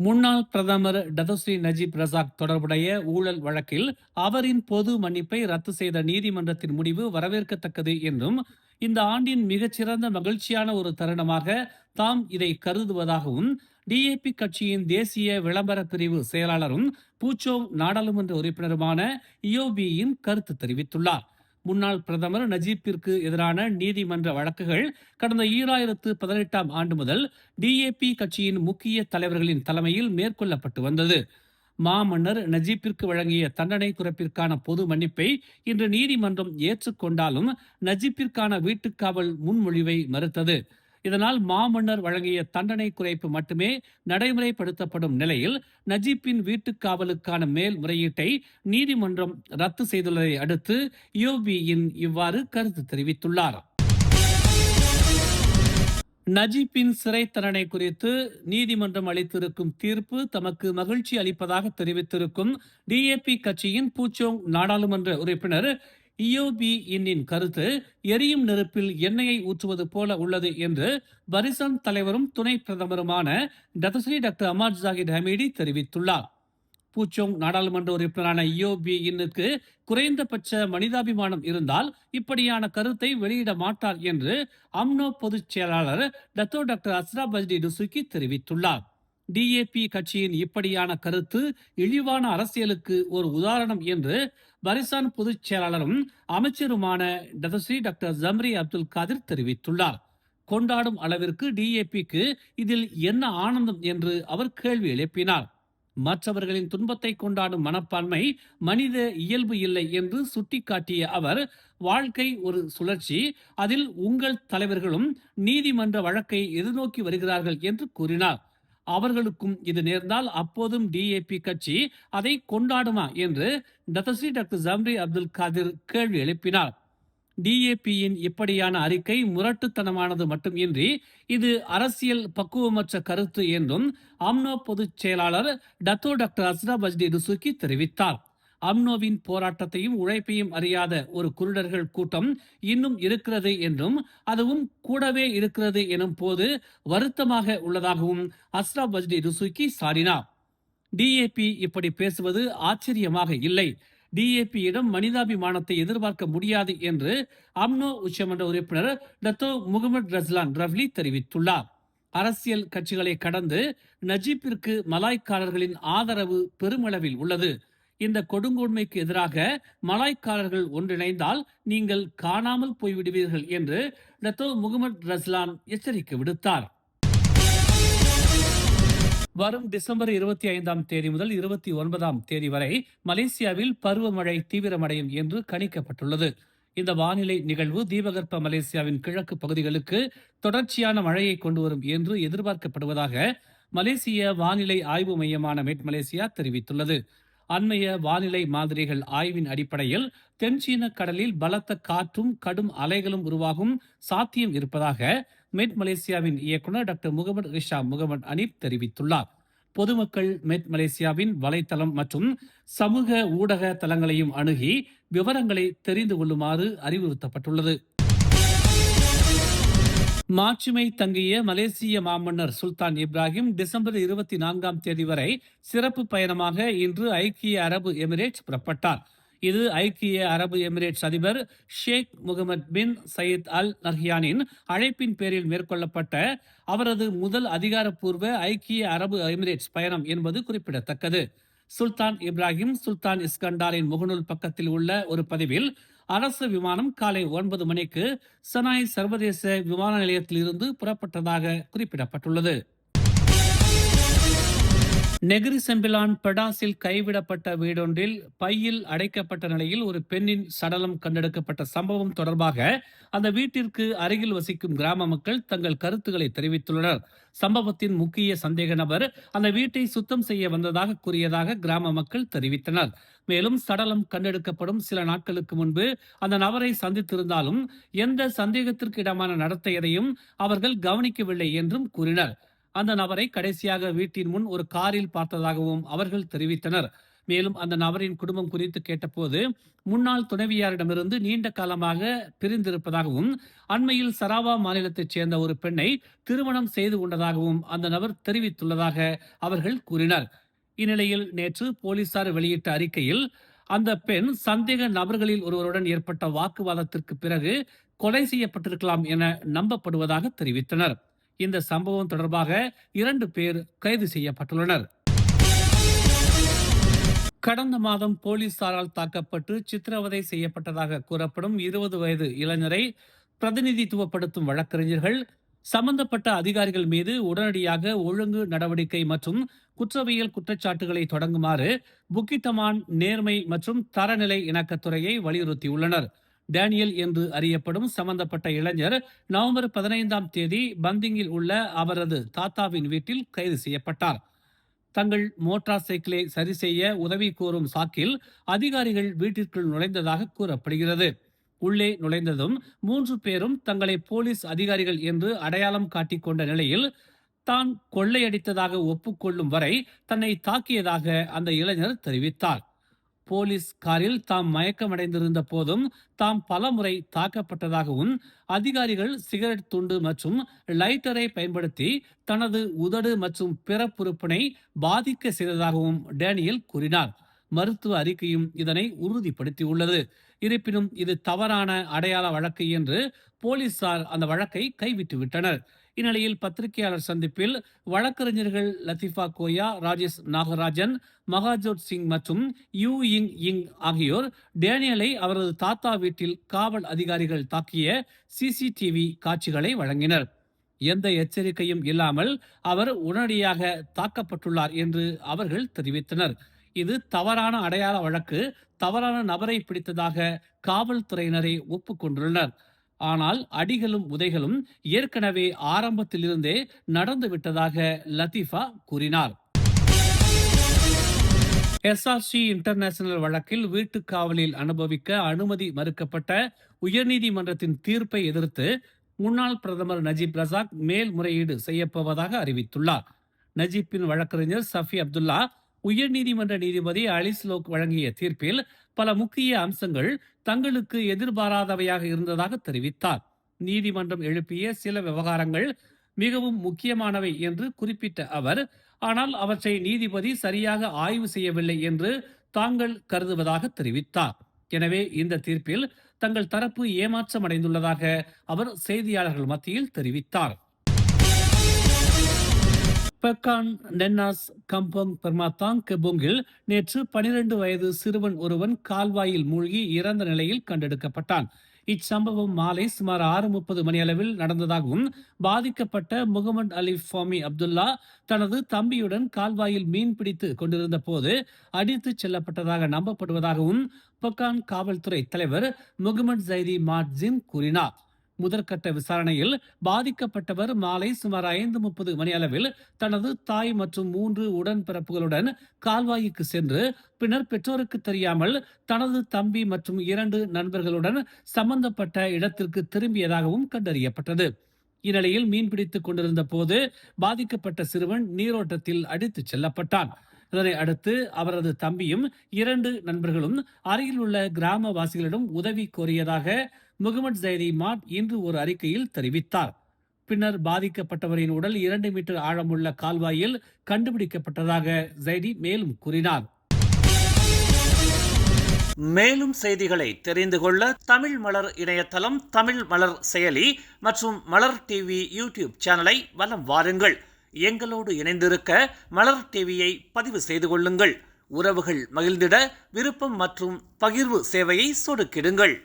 முன்னாள் பிரதமர் Dato' Sri Najib Razak தொடர்புடைய ஊழல் வழக்கில் அவரின் பொது மன்னிப்பை ரத்து செய்த நீதிமன்றத்தின் முடிவு வரவேற்கத்தக்கது என்றும் இந்த ஆண்டின் மிகச்சிறந்த மகிழ்ச்சியான ஒரு தருணமாக தாம் இதை கருதுவதாகவும் டிஏபி கட்சியின் தேசிய விளம்பர பிரிவு செயலாளரும் பூச்சோங் நாடாளுமன்ற உறுப்பினருமான இயோபியின் கருத்து தெரிவித்துள்ளார். முன்னாள் பிரதமர் நஜீப்பிற்கு எதிரான நீதிமன்ற வழக்குகள் கடந்த 2018ஆம் ஆண்டு முதல் டிஏபி கட்சியின் முக்கிய தலைவர்களின் தலைமையில் மேற்கொள்ளப்பட்டு வந்தது. மாமன்னர் நஜீப்பிற்கு வழங்கிய தண்டனை குறைப்பிற்கான பொது மன்னிப்பை இன்று நீதிமன்றம் ஏற்றுக்கொண்டாலும் நஜீப்பிற்கான வீட்டுக்காவல் முன்மொழிவை மறுத்தது. இதனால் மாமன்னர் வழங்கிய தண்டனை குறைப்பு மட்டுமே நடைமுறைப்படுத்தப்படும் நிலையில் நஜீப்பின் வீட்டுக்காவலுக்கான மேல்முறையீட்டை நீதிமன்றம் ரத்து செய்துள்ளதை அடுத்து யோபியின் இவ்வாறு கருத்து தெரிவித்துள்ளார். நஜீப்பின் சிறை தண்டனை குறித்து நீதிமன்றம் அளித்திருக்கும் தீர்ப்பு தமக்கு மகிழ்ச்சி அளிப்பதாக தெரிவித்திருக்கும் டிஏபி கட்சியின் பூச்சோங் நாடாளுமன்ற உறுப்பினர் இயோபி இன்னின் கருத்து எரியும் நெருப்பில் எண்ணெயை ஊற்றுவது போல உள்ளது என்று பரிசான் தலைவரும் துணை பிரதமருமான டதஸ்ரீ டாக்டர் அமாட் ஜாகித் ஹமீடி தெரிவித்துள்ளார். பூச்சோங் நாடாளுமன்ற உறுப்பினரான இயோபி இன்னுக்கு குறைந்தபட்ச மனிதாபிமானம் இருந்தால் இப்படியான கருத்தை வெளியிட மாட்டார் என்று அம்னோ பொதுச் செயலாளர் டத்தோ டாக்டர் அஸ்ரா பஜ்டி டுசுக்கி தெரிவித்துள்ளார். டிஏபி கட்சியின் இப்படியான கருத்து இழிவான அரசியலுக்கு ஒரு உதாரணம் என்று பரிசான் பொதுச் செயலாளரும் அமைச்சருமான Dato Sri doctor Zambry Abdul Kadir தெரிவித்துள்ளார். கொண்டாடும் அளவிற்கு டிஏபிக்கு இதில் என்ன ஆனந்தம் என்று அவர் கேள்வி எழுப்பினார். மற்றவர்களின் துன்பத்தை கொண்டாடும் மனப்பான்மை மனித இயல்பு இல்லை என்று சுட்டிக்காட்டிய அவர், வாழ்க்கை ஒரு சுழற்சி, அதில் உங்கள் தலைவர்களும் நீதிமன்ற வழக்கை எதிர்நோக்கி வருகிறார்கள் என்று கூறினார். அவர்களுக்கும் இது நேர்ந்தால் அப்போதும் டிஏபி கட்சி அதை கொண்டாடுமா என்று Dato Sri doctor Zambry Abdul Kadir கேள்வி எழுப்பினார். டிஏபியின் இப்படியான அறிக்கை முரட்டுத்தனமானது மட்டுமின்றி இது அரசியல் பக்குவமற்ற கருத்து என்றும் அம்னோ பொதுச் செயலாளர் டத்தோ டாக்டர் அஸ்ரா பஜ்டி டுசுக்கி தெரிவித்தார். அம்னோவின் போராட்டத்தையும் உழைப்பையும் அறியாத ஒரு குருடர்கள் கூட்டம் இன்னும் இருக்கிறது என்றும் அதுவும் கூடவே இருக்கிறது எனும் போது வருத்தமாக உள்ளதாகவும் அஸ்ரா பஜ்டி டுசுக்கி சாடினார். டிஏபி இப்படி பேசுவது ஆச்சரியமாக இல்லை. டிஏபியிடம் மனிதாபிமானத்தை எதிர்பார்க்க முடியாது என்று அம்னோ உச்சமன்ற உறுப்பினர் டத்தோ முகமது ரஸ்லான் ரவ்லி தெரிவித்துள்ளார். அரசியல் கட்சிகளை கடந்து நஜீப்பிற்கு மலாய்க்காரர்களின் ஆதரவு பெருமளவில் உள்ளது. இந்த கொடுங்கோன்மைக்கு எதிராக மலாய்க்காரர்கள் ஒன்றிணைந்தால் நீங்கள் காணாமல் போய்விடுவீர்கள் என்று டத்தோ முகமது ரஸ்லான் எச்சரிக்கை விடுத்தார். வரும் டிசம்பர் 25ஆம் தேதி முதல் 29ஆம் தேதி வரை மலேசியாவில் பருவமழை தீவிரமடையும் என்று கணிக்கப்பட்டுள்ளது. இந்த வானிலை நிகழ்வு தீபகற்ப மலேசியாவின் கிழக்கு பகுதிகளுக்கு தொடர்ச்சியான மழையை கொண்டு வரும் என்று எதிர்பார்க்கப்படுவதாக மலேசிய வானிலை ஆய்வு மையமான மெட் மலேசியா தெரிவித்துள்ளது. அண்மைய வானிலை மாதிரிகள் ஆய்வின் அடிப்படையில் தென்சீன கடலில் பலத்த காற்றும் கடும் அலைகளும் உருவாகும் சாத்தியம் இருப்பதாக மெட் மலேசியாவின் இயக்குனர் டாக்டர் முகமது ரிஷா முகமது அனீப் தெரிவித்துள்ளார். பொதுமக்கள் மெட் மலேசியாவின் வலைத்தளம் மற்றும் சமூக ஊடக தளங்களையும் அணுகி விவரங்களை தெரிந்து கொள்ளுமாறு அறிவுறுத்தப்பட்டுள்ளது. மாட்சிமை தங்கிய மலேசிய மாமன்னர் சுல்தான் இப்ராஹிம் டிசம்பர் 24ஆம் தேதி வரை சிறப்பு பயணமாக இன்று ஐக்கிய அரபு எமிரேட்ஸ் புறப்பட்டார். இது ஐக்கிய அரபு எமிரேட்ஸ் அதிபர் ஷேக் முகமது பின் சயீத் அல் நஹ்யானின் அழைப்பின் பேரில் மேற்கொள்ளப்பட்ட அவரது முதல் அதிகாரப்பூர்வ ஐக்கிய அரபு எமிரேட்ஸ் பயணம் என்பது குறிப்பிடத்தக்கது. சுல்தான் இப்ராஹிம் சுல்தான் இஸ்கண்டாரின் முகநூல் பக்கத்தில் உள்ள ஒரு பதிவில் அரசு விமானம் காலை 9 மணிக்கு சனாய் சர்வதேச விமான நிலையத்தில் இருந்து புறப்பட்டதாக குறிப்பிடப்பட்டுள்ளது. நெகிரி செம்பிலான் பெடாஸில் கைவிடப்பட்ட வீடொன்றில் பையில் அடைக்கப்பட்ட நிலையில் ஒரு பெண்ணின் சடலம் கண்டெடுக்கப்பட்ட சம்பவம் தொடர்பாக அந்த வீட்டிற்கு அருகில் வசிக்கும் கிராம மக்கள் தங்கள் கருத்துக்களை தெரிவித்துள்ளனர். சம்பவத்தின் முக்கிய சந்தேக நபர் அந்த வீட்டை சுத்தம் செய்ய வந்ததாக கூறியதாக கிராம மக்கள் தெரிவித்தனர். மேலும் சடலம் கண்டெடுக்கப்படும் சில நாட்களுக்கு முன்பு அந்த நபரை சந்தித்திருந்தாலும் எந்த சந்தேகத்திற்கு இடமான நடத்தை எதையும் அவர்கள் கவனிக்கவில்லை என்றும் கூறினர். அந்த நபரை கடைசியாக வீட்டின் முன் ஒரு காரில் பார்த்ததாகவும் அவர்கள் தெரிவித்தனர். மேலும் அந்த நபரின் குடும்பம் குறித்து கேட்டபோது முன்னாள் துணைவியாரிடமிருந்து நீண்ட காலமாக பிரிந்திருப்பதாகவும் அண்மையில் சராவா மாநிலத்தைச் சேர்ந்த ஒரு பெண்ணை திருமணம் செய்து கொண்டதாகவும் அந்த நபர் தெரிவித்துள்ளதாக அவர்கள் கூறினர். இந்நிலையில் நேற்று போலீசார் வெளியிட்ட அறிக்கையில் அந்த பெண் சந்தேக நபர்களில் ஒருவருடன் ஏற்பட்ட வாக்குவாதத்திற்கு பிறகு கொலை செய்யப்பட்டிருக்கலாம் என நம்பப்படுவதாக தெரிவித்தனர். இந்த சம்பவம் தொடர்பாக 2 பேர் கைது செய்யப்பட்டுள்ளனர். கடந்த மாதம் போலீசாரால் தாக்கப்பட்டு சித்திரவதை செய்யப்பட்டதாக கூறப்படும் 20 வயது இளைஞரை பிரதிநிதித்துவப்படுத்தும் வழக்கறிஞர்கள் சம்பந்தப்பட்ட அதிகாரிகள் மீது உடனடியாக ஒழுங்கு நடவடிக்கை மற்றும் குற்றவியல் குற்றச்சாட்டுகளை தொடங்குமாறு புக்கிட்டமான் நேர்மை மற்றும் தரநிலை இணக்கத்துறையை வலியுறுத்தியுள்ளனர். டேனியல் என்று அறியப்படும் சம்பந்தப்பட்ட இளைஞர் நவம்பர் 15ஆம் தேதி பந்திங்கில் உள்ள அவரது தாத்தாவின் வீட்டில் கைது செய்யப்பட்டார். தங்கள் மோட்டார் சைக்கிளை சரி செய்ய உதவி கோரும் சாக்கில் அதிகாரிகள் வீட்டிற்குள் நுழைந்ததாக கூறப்படுகிறது. உள்ளே நுழைந்ததும் 3 பேரும் தங்களை போலீஸ் அதிகாரிகள் என்று அடையாளம் காட்டிக்கொண்ட நிலையில் தான் கொள்ளையடித்ததாக ஒப்புக்கொள்ளும் வரை தன்னை தாக்கியதாக அந்த இளைஞர் தெரிவித்தார். போலீஸ் காரில் தாம் மயக்கமடைந்திருந்த போதும் தாம் பலமுறை தாக்கப்பட்டதாகவும் அதிகாரிகள் சிகரெட் துண்டு மற்றும் லைட்டரை பயன்படுத்தி தனது உதடு மற்றும் பிறப்புறுப்பினை பாதிக்க செய்ததாகவும் டேனியல் கூறினார். மருத்துவ அறிக்கையும் இதனை உறுதிப்படுத்தியுள்ளது. இருப்பினும் இது தவறான அடையாள வழக்கு என்று போலீசார் அந்த வழக்கை கைவிட்டு விட்டனர். இந்நிலையில் பத்திரிகையாளர் சந்திப்பில் வழக்கறிஞர்கள் லத்திஃபா கோயா, ராஜேஷ் நாகராஜன், மகாஜோத் சிங் மற்றும் யூ இங் இங் ஆகியோர் டேனியலை அவரது தாத்தா வீட்டில் காவல் அதிகாரிகள் தாக்கிய சிசிடிவி காட்சிகளை வழங்கினர். எந்த எச்சரிக்கையும் இல்லாமல் அவர் உடனடியாக தாக்கப்பட்டுள்ளார் என்று அவர்கள் தெரிவித்தனர். இது தவறான அடையாள வழக்கு, தவறான நபரை பிடித்ததாக காவல்துறையினரை ஒப்புக்கொண்டுள்ளனர். ஆனால் அடிகளும் உதைகளும் ஏற்கனவே ஆரம்பத்திலிருந்தே நடந்துவிட்டதாக லத்தீஃபா கூறினார். எஸ்ஆர்சி இன்டர்நேஷனல் வழக்கில் வீட்டுக் காவலில் அனுபவிக்க அனுமதி மறுக்கப்பட்ட உயர்நீதிமன்றத்தின் தீர்ப்பை எதிர்த்து முன்னாள் பிரதமர் நஜீப் ரசாக் மேல்முறையீடு செய்யப்போவதாக அறிவித்துள்ளார். நஜீப்பின் வழக்கறிஞர் சஃபி அப்துல்லா உயர்நீதிமன்ற நீதிபதி அலிஸ் லோக் வழங்கிய தீர்ப்பில் பல முக்கிய அம்சங்கள் தங்களுக்கு எதிர்பாராதவையாக இருந்ததாக தெரிவித்தார். நீதிமன்றம் எழுப்பிய சில விவகாரங்கள் மிகவும் முக்கியமானவை என்று குறிப்பிட்ட அவர், ஆனால் அவற்றை நீதிபதி சரியாக ஆய்வு செய்யவில்லை என்று தாங்கள் கருதுவதாக தெரிவித்தார். எனவே இந்த தீர்ப்பில் தங்கள் தரப்பு ஏமாற்றம் அடைந்துள்ளதாக அவர் செய்தியாளர்கள் மத்தியில் தெரிவித்தார். பெக்கான் நென்னாஸ் கம்பங் பெர்மாத்தாங் கெபுங்கில் நேற்று 12 வயது சிறுவன் ஒருவன் கால்வாயில் மூழ்கி இறந்த நிலையில் கண்டெடுக்கப்பட்டான். இச்சம்பவம் மாலை சுமார் 6:30 மணி அளவில் நடந்ததாகவும் பாதிக்கப்பட்ட முகமது அலி ஃபாமி அப்துல்லா தனது தம்பியுடன் கால்வாயில் மீன் பிடித்து கொண்டிருந்த போது அடித்துச் செல்லப்பட்டதாக நம்பப்படுவதாகவும் பெக்கான் காவல்துறை தலைவர் முகமது ஜைதி மாட்ஜின் கூறினார். முதற்கட்ட விசாரணையில் பாதிக்கப்பட்டவர் மாலை சுமார் 5:30 மணி அளவில் தனது தாய் மற்றும் 3 உடன்பிறப்புகளுடன் கால்வாய்க்கு சென்று பின்னர் பெற்றோருக்கு தெரியாமல் தனது தம்பி மற்றும் 2 நண்பர்களுடன் சம்பந்தப்பட்ட இடத்திற்கு திரும்பியதாகவும் கண்டறியப்பட்டது. இந்நிலையில் மீன்பிடித்துக் கொண்டிருந்த போது பாதிக்கப்பட்ட சிறுவன் நீரோட்டத்தில் அடித்துச் செல்லப்பட்டான். இதனை அடுத்து அவரது தம்பியும் 2 நண்பர்களும் அருகில் உள்ள கிராமவாசிகளிடம் உதவி கோரியதாக முகமது ஜைதி மாட் இன்று ஒரு அறிக்கையில் தெரிவித்தார். பின்னர் பாதிக்கப்பட்டவரின் உடல் 2 மீட்டர் ஆழமுள்ள கால்வாயில் கண்டுபிடிக்கப்பட்டதாக ஜைடி மேலும் கூறினார். மேலும் செய்திகளை தெரிந்து கொள்ள தமிழ் மலர் இணையதளம், தமிழ் மலர் செயலி மற்றும் மலர் டிவி யூடியூப் சேனலை வலம் வாருங்கள். எங்களோடு இணைந்திருக்க மலர் டிவியை பதிவு செய்து கொள்ளுங்கள். உறவுகள் மகிழ்ந்திட விருப்பம் மற்றும் பகிர்வு சேவையை சொடுக்கிடுங்கள்.